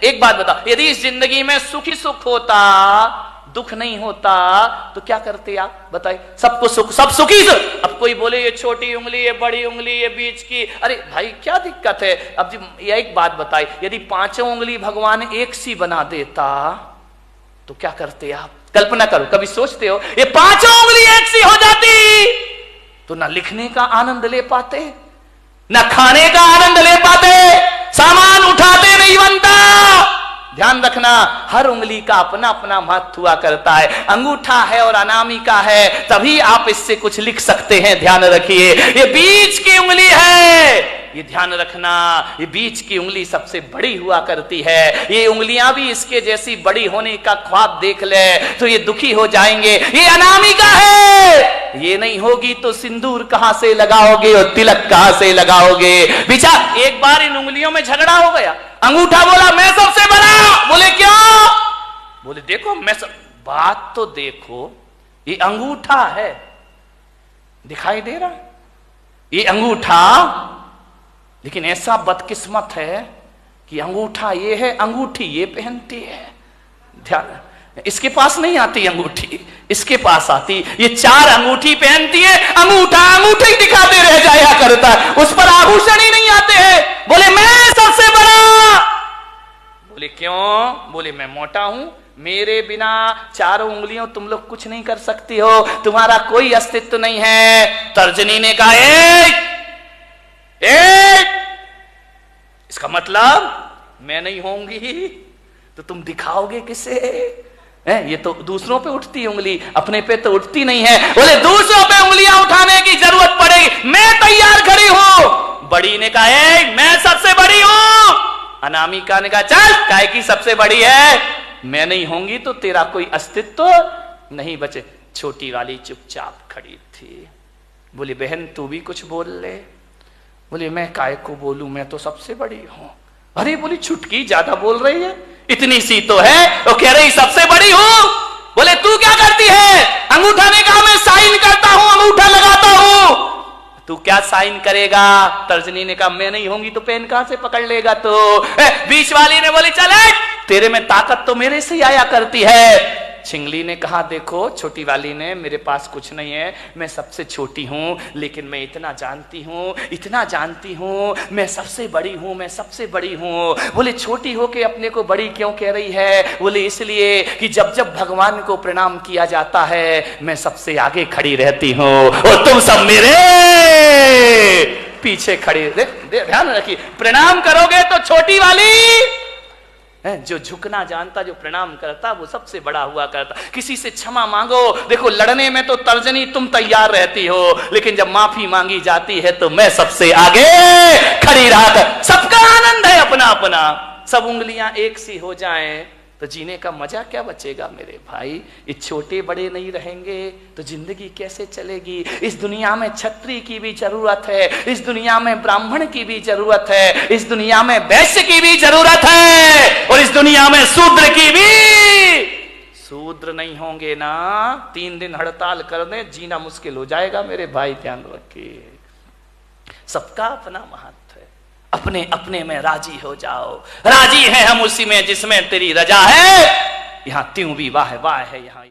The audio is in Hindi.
एक बात बताओ, यदि इस जिंदगी में सुख ही सुख होता, दुख नहीं होता, तो क्या करते आप बताइए? सबको सुख, सब सुखी से। अब कोई बोले ये छोटी उंगली, ये बड़ी उंगली, ये बीच की, अरे भाई क्या दिक्कत है? अब जी ये एक बात बताइए, यदि पांचों उंगली भगवान एक सी बना देता तो क्या करते आप? कल्पना करो, कभी सोचते हो ये पांचों उंगली एक सी हो जाती तो ना लिखने का आनंद ले पाते, ना खाने का आनंद ले पाते, सामान उठाते नहीं बनता। ध्यान रखना, हर उंगली का अपना अपना महत्व हुआ करता है। अंगूठा है और अनामिका है, तभी आप इससे कुछ लिख सकते हैं। ध्यान रखिए, ये बीच की उंगली है, ये ध्यान रखना, ये बीच की उंगली सबसे बड़ी हुआ करती है। ये उंगलियां भी इसके जैसी बड़ी होने का ख्वाब देख ले तो ये दुखी हो जाएंगे। ये अनामिका है, ये नहीं होगी तो सिंदूर कहां से लगाओगे और तिलक कहां से लगाओगे? बेचारा एक बार इन उंगलियों में झगड़ा हो गया। अंगूठा बोला मैं सबसे बड़ा। बोले क्यों? बोले देखो मैं सब। बात तो देखो, ये अंगूठा है, दिखाई दे रहा ये अंगूठा, लेकिन ऐसा बदकिस्मत है कि अंगूठा ये है, अंगूठी ये पहनती है। ध्यान, इसके पास नहीं आती अंगूठी, इसके पास आती। ये चार अंगूठी पहनती है, अंगूठा अंगूठा ही दिखाते रह जाया करता है, उस पर आभूषण ही नहीं आते हैं। बोले मैं सबसे बड़ा। बोले क्यों? बोले मैं मोटा हूं, मेरे बिना चारों उंगलियों तुम लोग कुछ नहीं कर सकती हो, तुम्हारा कोई अस्तित्व नहीं है। तर्जनी ने कहा एक इसका मतलब मैं नहीं होंगी तो तुम दिखाओगे किसे? ये तो दूसरों पे उठती उंगली, अपने पे तो उठती नहीं है। बोले दूसरों पे उंगलियां उठाने की जरूरत पड़ेगी, मैं तैयार खड़ी हूं। बड़ी ने कहा मैं सबसे बड़ी हूं। अनामिका ने कहा चल, काय की सबसे बड़ी है, मैं नहीं होंगी तो तेरा कोई अस्तित्व नहीं बचे। छोटी वाली चुपचाप खड़ी थी। बोली बहन तू भी कुछ बोल ले। बोले मैं काय को बोलूं, मैं तो सबसे बड़ी हूं। अरे बोली छुटकी ज्यादा बोल रही है, इतनी सी तो है, वो कह रही सबसे बड़ी हूं। बोले तू क्या करती है? अंगूठा ने कहा मैं साइन करता हूं, अंगूठा लगाता हूं। तू क्या साइन करेगा? तर्जनी ने कहा मैं नहीं होंगी तो पेन कहां से पकड़ लेगा? तो बीच वाली ने बोली चले, तेरे में ताकत तो मेरे से आया करती है। छिंगली ने कहा देखो, छोटी वाली ने, मेरे पास कुछ नहीं है, मैं सबसे छोटी हूं, लेकिन मैं इतना जानती हूं, मैं सबसे बड़ी हूं, मैं सबसे बड़ी हूं। बोले छोटी होके अपने को बड़ी क्यों कह रही है? बोले इसलिए कि जब जब भगवान को प्रणाम किया जाता है मैं सबसे आगे खड़ी रहती हूं और तुम सब मेरे पीछे खड़े। ध्यान रखिए, प्रणाम करोगे तो छोटी वाली, जो झुकना जानता, जो प्रणाम करता, वो सबसे बड़ा हुआ करता। किसी से क्षमा मांगो, देखो लड़ने में तो तर्जनी तुम तैयार रहती हो, लेकिन जब माफी मांगी जाती है तो मैं सबसे आगे खड़ी रहा कर। सबका आनंद है अपना अपना। सब उंगलियां एक सी हो जाएं तो जीने का मजा क्या बचेगा मेरे भाई? ये छोटे बड़े नहीं रहेंगे तो जिंदगी कैसे चलेगी? इस दुनिया में क्षत्रिय की भी जरूरत है, इस दुनिया में ब्राह्मण की भी जरूरत है, इस दुनिया में वैश्य की भी जरूरत है, और इस दुनिया में शूद्र की भी। शूद्र नहीं होंगे ना, 3 दिन हड़ताल कर दे, जीना मुश्किल हो जाएगा मेरे भाई। ध्यान रखिए, सबका अपना महत्व है, अपने अपने में राजी हो जाओ। राजी है हम उसी में जिसमें तेरी रजा है। यहां त्यों भी वाह वाह है यहाँ।